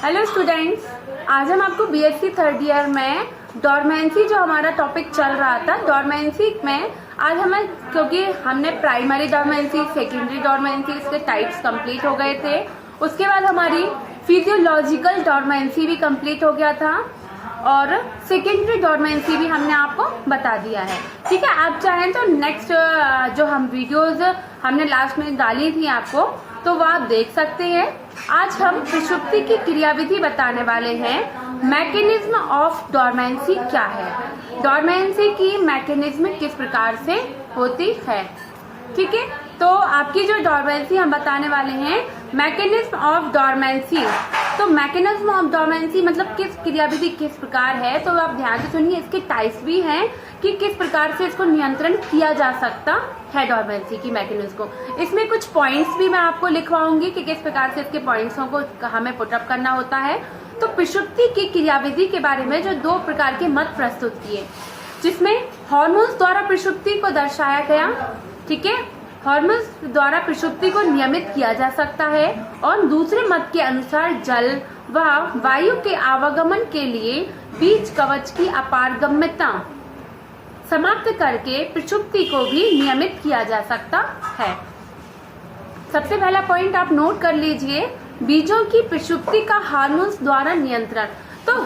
Hello students, आज हम आपको बीएससी थर्ड ईयर में डॉर्मेंसी जो हमारा टॉपिक चल रहा था, डॉर्मेंसी में आज हमें, क्योंकि हमने प्राइमरी डॉर्मेंसी, सेकेंडरी डॉर्मेंसी, इसके टाइप्स कंप्लीट हो गए थे। उसके बाद हमारी फिजियोलॉजिकल डॉर्मेंसी भी कंप्लीट हो गया था और सेकेंडरी डॉर्मेंसी भी हमने आपको बता दिया है। ठीक है, आप चाहें तो नेक्स्ट जो हम वीडियोज हमने लास्ट में डाली थी आपको, तो वो आप देख सकते हैं। आज हम सुषुप्ति की क्रियाविधि बताने वाले हैं। मैकेनिज्म ऑफ डॉर्मेंसी क्या है, डॉर्मेंसी की मैकेनिज्म किस प्रकार से होती है। ठीक है, तो आपकी जो डॉर्मेंसी हम बताने वाले हैं, मैकेनिज्म ऑफ डॉर्मेंसी। तो मैकेनिज्म ऑफ डॉर्मेंसी मतलब किस क्रियाविधि किस प्रकार है, तो आप ध्यान से सुनिए। इसके टाइप्स भी हैं कि किस प्रकार से इसको नियंत्रण किया जा सकता है डॉर्मेंसी की मैकेनिज्म को। इसमें कुछ पॉइंट्स भी मैं आपको लिखवाऊंगी कि किस प्रकार से इसके पॉइंट्सों को हमें पुटअप करना होता है। तो सुषुप्ति की क्रियाविधि के बारे में जो दो प्रकार के मत प्रस्तुत किए, जिसमें हार्मोन्स द्वारा सुषुप्ति को दर्शाया गया। ठीक है, हार्मोन्स द्वारा सुषुप्ति को नियमित किया जा सकता है। और दूसरे मत के अनुसार जल व वायु के आवागमन के लिए बीज कवच की अपारगम्यता समाप्त करके सुषुप्ति को भी नियमित किया जा सकता है। सबसे पहला पॉइंट आप नोट कर लीजिए, बीजों की सुषुप्ति का हार्मोन्स द्वारा नियंत्रण। तो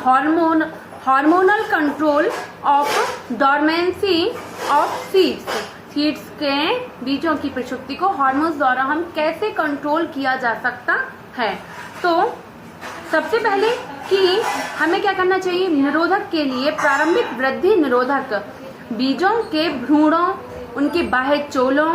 hormonal control of dormancy of seeds के बीजों की सुषुप्ति को हार्मोन्स द्वारा हम कैसे कंट्रोल किया जा सकता है। तो सबसे पहले कि हमें क्या करना चाहिए, निरोधक के लिए प्रारंभिक वृद्धि निरोधक बीजों के भ्रूणों, उनके बाह्य चोलों,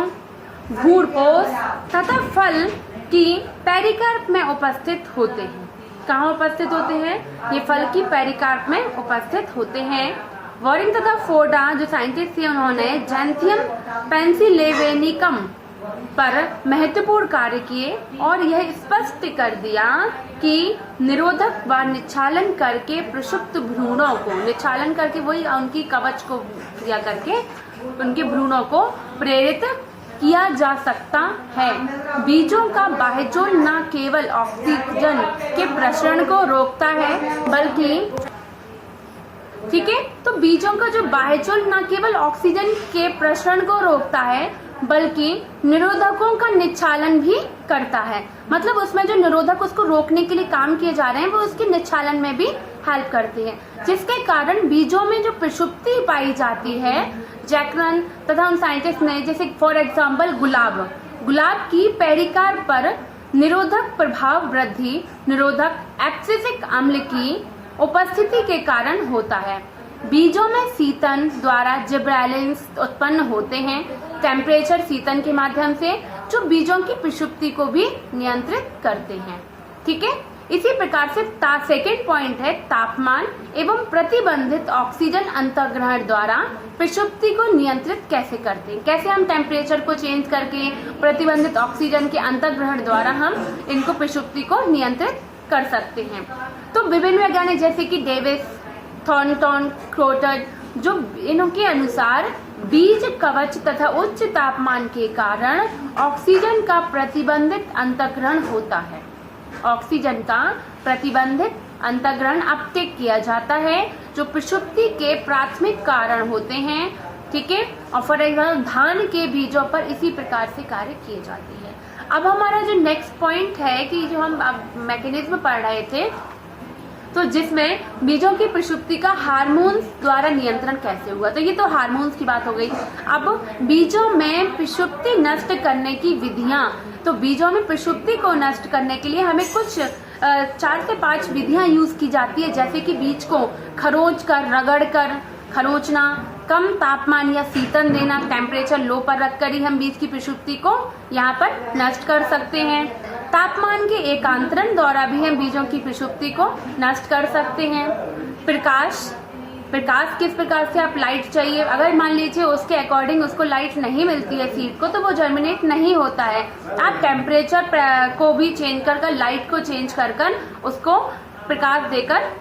भ्रूणपोष तथा फल की पेरिकार्प में उपस्थित होते हैं। कहाँ उपस्थित होते हैं? ये फल की पेरिकार्प में उपस्थित होते हैं। वॉरिंग तथा फोर्डा जो साइंटिस्ट थे, उन्होंने जैंथियम पेंसिलेवेनिकम पर महत्वपूर्ण कार्य किए और यह स्पष्ट कर दिया कि निरोधक व निच्छालन करके प्रसुप्त भ्रूणों को, निच्छालन करके वही उनकी कवच को क्रिया करके उनके भ्रूणों को प्रेरित किया जा सकता है। बीजों का बाह्यचोल न केवल ऑक्सीजन के प्रसरण को रोकता है बल्कि, ठीक है, तो बीजों का जो बाह्यचोल न केवल ऑक्सीजन के प्रसरण को रोकता है बल्कि निरोधकों का निच्छालन भी करता है। मतलब उसमें जो निरोधक उसको रोकने के लिए काम किए जा रहे हैं, वो उसके निच्छालन में भी हेल्प करते हैं, जिसके कारण बीजों में जो सुषुप्ति पाई जाती है, जैकरन तथा उन साइंटिस्ट ने, जैसे फॉर एग्जाम्पल गुलाब की पेरिकार्प पर निरोधक प्रभाव वृद्धि निरोधक एब्सिसिक अम्ल की उपस्थिति के कारण होता है। बीजों में सीतन द्वारा जिब्रेलिन्स उत्पन्न होते हैं, टेम्परेचर सीतन के माध्यम से, जो बीजों की सुषुप्ति को भी नियंत्रित करते हैं। ठीक है, इसी प्रकार से सेकेंड पॉइंट है तापमान एवं प्रतिबंधित ऑक्सीजन अंतर्ग्रहण द्वारा सुषुप्ति को नियंत्रित कैसे करते हैं। कैसे हम टेम्परेचर को चेंज करके प्रतिबंधित ऑक्सीजन के अंतर्ग्रहण द्वारा हम इनको सुषुप्ति को नियंत्रित कर सकते हैं। तो विभिन्न वैज्ञानिक जैसे कि डेविस, थॉर्नटन, क्रोटर, जो इनके अनुसार बीज कवच तथा उच्च तापमान के कारण ऑक्सीजन का प्रतिबंधित अंतर्ग्रहण होता है। ऑक्सीजन का प्रतिबंधित अंतर्ग्रहण अपटेक किया जाता है, जो सुषुप्ति के प्राथमिक कारण होते हैं। ठीक है, और फॉर एग्जाम्पल धान के बीजों पर इसी प्रकार से कार्य किए जाते हैं। अब हमारा जो नेक्स्ट पॉइंट है कि जो हम मैकेनिज्म पढ़ रहे थे, तो जिसमें बीजों की सुषुप्ति का हार्मोन्स द्वारा नियंत्रण कैसे हुआ, तो ये तो हार्मोन्स की बात हो गई। अब बीजों में सुषुप्ति नष्ट करने की विधियां, तो बीजों में सुषुप्ति को नष्ट करने के लिए हमें कुछ 4 से 5 विधियां यूज की जाती है, जैसे कि बीज को खरोंच कर, रगड़ कर खरोंचना, कम तापमान या सीतन देना, टेम्परेचर लो पर रखकर ही हम बीज की सुषुप्ति को यहाँ पर नष्ट कर सकते हैं। तापमान के एकांतरण द्वारा भी हम बीजों की सुषुप्ति को नष्ट कर सकते हैं। प्रकाश किस प्रकार से आप लाइट चाहिए, अगर मान लीजिए उसके अकॉर्डिंग उसको लाइट नहीं मिलती है सीड को, तो वो जर्मिनेट नहीं होता है। आप टेम्परेचर को भी चेंज कर लाइट को चेंज कर उसको प्रकाश देकर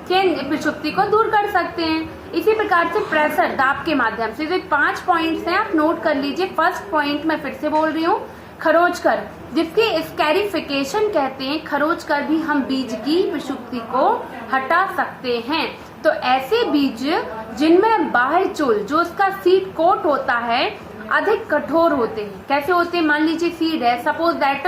सुषुप्ति को दूर कर सकते हैं। इसी प्रकार से प्रेशर, दाब के माध्यम से। जो 5 पॉइंट्स हैं, आप नोट कर लीजिए। फर्स्ट पॉइंट मैं फिर से बोल रही हूँ, खरोंच कर जिसके स्कैरिफिकेशन कहते हैं, खरोच कर भी हम बीज की प्रसुप्ति को हटा सकते हैं। तो ऐसे बीज जिनमें बाहर चोल जो उसका सीड कोट होता है अधिक कठोर होते हैं। कैसे होते हैं? मान लीजिए सीड है, सपोज दैट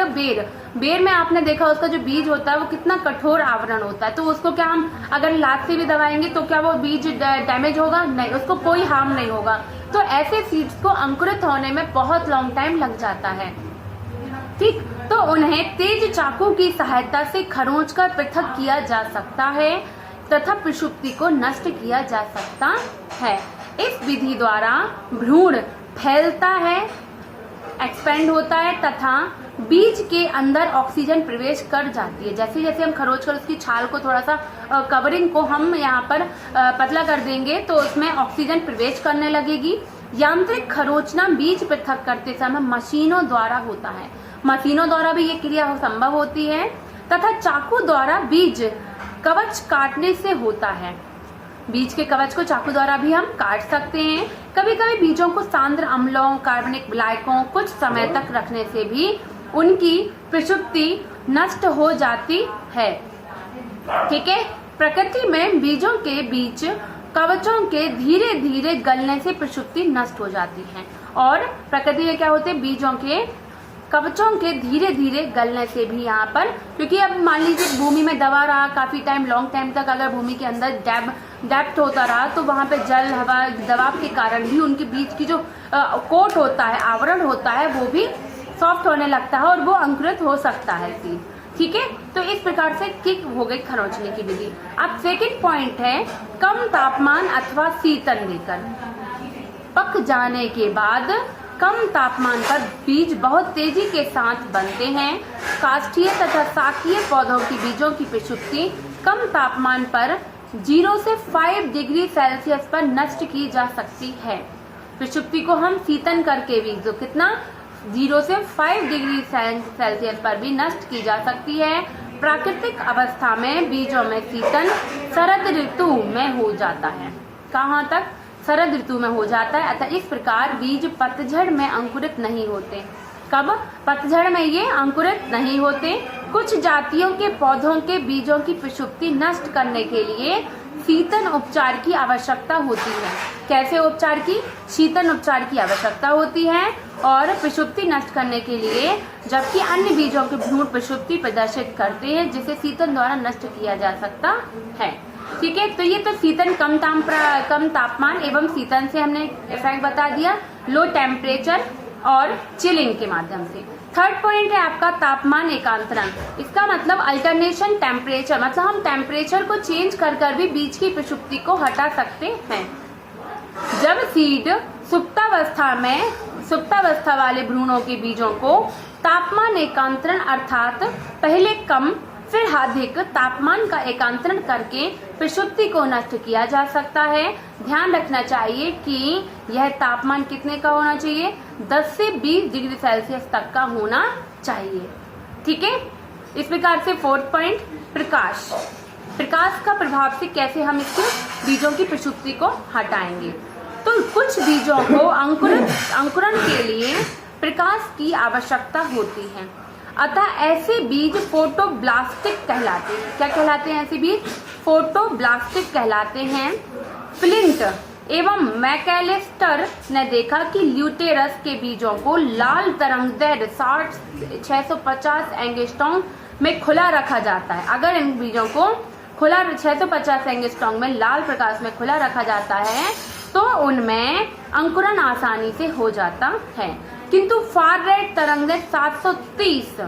बेर में आपने देखा उसका जो बीज होता है वो कितना कठोर आवरण होता है, तो उसको क्या हम अगर लात से भी दबाएंगे तो क्या वो बीज डैमेज होगा? नहीं, उसको कोई हार्म नहीं होगा। तो ऐसे सीड्स को अंकुरित होने में बहुत लॉन्ग टाइम लग जाता है। ठीक, तो उन्हें तेज चाकू की सहायता से खरोंच कर पृथक किया जा सकता है तथा प्रसुप्ति को नष्ट किया जा सकता है। इस विधि द्वारा भ्रूण फैलता है, एक्सपेंड होता है तथा बीज के अंदर ऑक्सीजन प्रवेश कर जाती है। जैसे जैसे हम खरोच कर उसकी छाल को थोड़ा सा कवरिंग को हम यहाँ पर पतला कर देंगे तो उसमें ऑक्सीजन प्रवेश करने लगेगी। यांत्रिक खरोचना बीज पृथक करते समय मशीनों द्वारा होता है। मशीनों द्वारा भी ये क्रिया संभव होती है तथा चाकू द्वारा बीज कवच काटने से होता है। बीज के कवच को चाकू द्वारा भी हम काट सकते हैं। कभी कभी बीजों को सांद्र अम्लों, कार्बनिक विलायकों कुछ समय तक रखने से भी उनकी प्रसुप्ति नष्ट हो जाती है। ठीक है, प्रकृति में बीजों के बीच कवचों के धीरे धीरे गलने से प्रसुप्ति नष्ट हो जाती है। और प्रकृति में क्या होते हैं? बीजों के कवचों के धीरे धीरे गलने से भी यहाँ पर, क्योंकि अब मान लीजिए भूमि में दबा रहा काफी टाइम, लॉन्ग टाइम तक अगर भूमि के अंदर डेप्थ होता रहा तो वहां पे जल हवा दबाव के कारण भी उनके बीज की जो कोट होता है, आवरण होता है, वो भी सॉफ्ट होने लगता है और वो अंकुरित हो सकता है सीड। ठीक है, तो इस प्रकार से किक हो गई खरोंचने की विधि। अब सेकंड पॉइंट है कम तापमान अथवा शीतन देकर। पक जाने के बाद कम तापमान पर बीज बहुत तेजी के साथ बनते हैं। काष्ठीय तथा शाकीय पौधों की बीजों की प्रसुप्ति कम तापमान पर 0 से 5 डिग्री सेल्सियस पर नष्ट की जा सकती है। प्रसुप्ति को हम शीतन करके भी जो कितना 0 से 5 डिग्री सेल्सियस पर भी नष्ट की जा सकती है। प्राकृतिक अवस्था में बीजों में शीतन शरद ऋतु में हो जाता है। कहाँ तक? शरद ऋतु में हो जाता है। अतः इस प्रकार बीज पतझड़ में अंकुरित नहीं होते। कब? पतझड़ में ये अंकुरित नहीं होते। कुछ जातियों के पौधों के बीजों की प्रसुप्ति नष्ट करने के लिए शीतन उपचार की आवश्यकता होती है। कैसे उपचार की? शीतन उपचार की आवश्यकता होती है और प्रसुप्ति नष्ट करने के लिए, जबकि अन्य बीजों के भ्रूण प्रसुप्ति प्रदर्शित करते हैं जिसे शीतन द्वारा नष्ट किया जा सकता है। ठीक है, तो ये तो शीतन कम तापमान एवं शीतन से हमने इफेक्ट बता दिया, लो टेम्परेचर और चिलिंग के माध्यम से। थर्ड पॉइंट है आपका तापमान एकांतरण। इसका मतलब अल्टरनेशन टेम्परेचर, मतलब हम टेम्परेचर को चेंज कर भी बीज की प्रसुप्ति को हटा सकते हैं। जब सीड सुप्तावस्था वाले भ्रूणों के बीजों को तापमान एकांतरण अर्थात पहले कम फिर अधिक तापमान का एकांतरण करके प्रसुप्ति को नष्ट किया जा सकता है। ध्यान रखना चाहिए कि यह तापमान कितने का होना चाहिए? 10 से 20 डिग्री सेल्सियस तक का होना चाहिए। ठीक है, इस प्रकार से फोर्थ पॉइंट प्रकाश का प्रभाव से कैसे हम इसके बीजों की प्रसुप्ति को हटाएंगे। तो कुछ बीजों को अंकुरण के लिए प्रकाश की आवश्यकता होती है। अतः ऐसे बीज फोटोब्लास्टिक कहलाते हैं। क्या कहलाते हैं ऐसे बीज? फोटोब्लास्टिक कहलाते हैं। फ्लिंट एवं मैकेलिस्टर ने देखा कि ल्यूटेरस के बीजों को लाल तरंगदैर्घ्य 650 एंगस्ट्रॉम में खुला रखा जाता है। अगर इन बीजों को खुला 650 एंगस्ट्रॉम में लाल प्रकाश में खुला रखा जाता है तो उनमें अंकुरण आसानी से हो जाता है। किंतु फार रेड तरंगदैर्घ्य 730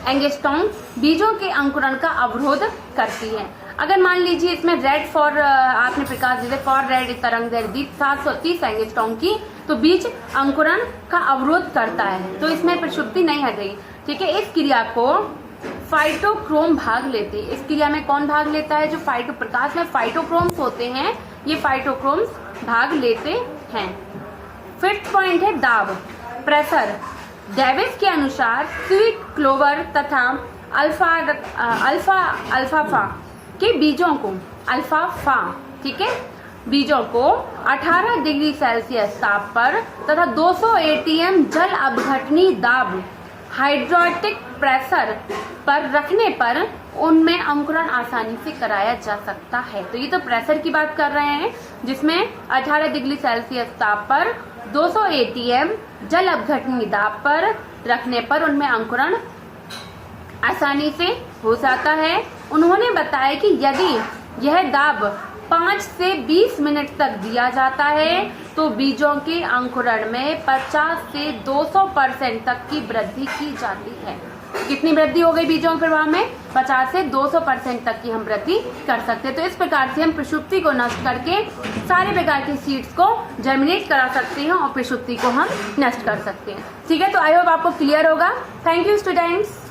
एंगस्ट्रॉम बीजों के अंकुरण का अवरोध करती है। अगर मान लीजिए इसमें रेड फॉर आपने प्रकाश जैसे फॉर रेड तरंगदैर्घ्य 730 एंगस्ट्रॉम की, तो बीज अंकुरण का अवरोध करता है, तो इसमें प्रसुप्ति नहीं हट रही। ठीक है, इस क्रिया को फाइटोक्रोम भाग लेते हैं। इस क्रिया में कौन भाग लेता है? जो प्रकाश में फाइटोक्रोम्स होते हैं, ये फाइटोक्रोम्स भाग लेते हैं। फिफ्थ पॉइंट है दाब, प्रेशर। डेविस के अनुसार स्वीट क्लोवर तथा अल्फाफा के बीजों को ठीक है, बीजों को 18 डिग्री सेल्सियस ताप पर तथा 200 एटीएम जल अपघटनी दाब हाइड्रोटिक प्रेशर पर रखने पर उनमें अंकुरण आसानी से कराया जा सकता है। तो ये तो प्रेशर की बात कर रहे हैं, जिसमें 18 डिग्री सेल्सियस ताप पर 200 ATM जल अपघटनी दाब पर रखने पर उनमें अंकुरण आसानी से हो जाता है। उन्होंने बताया कि यदि यह दाब 5 से 20 मिनट तक दिया जाता है तो बीजों के अंकुरण में 50 से 200% तक की वृद्धि की जाती है। कितनी वृद्धि हो गई बीजों के प्रभाव में? 50 से 200% तक की हम वृद्धि कर सकते हैं। तो इस प्रकार से हम प्रसुप्ति को नष्ट करके सारे प्रकार की सीड्स को जर्मिनेट करा सकते हैं और प्रसुप्ति को हम नष्ट कर सकते हैं। ठीक है, तो आई होप आपको क्लियर होगा। Thank you students.